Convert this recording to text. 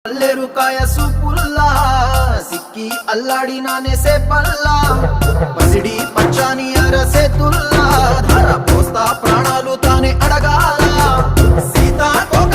పల్లెరుకాయ సూపుల్లా సిక్కి అల్లాడినానే సేపల్లా పసిడి పచ్చాని అరసేతుల్లా ధర పోస్తా ప్రాణాలు తానే అడగాల సీతాకోక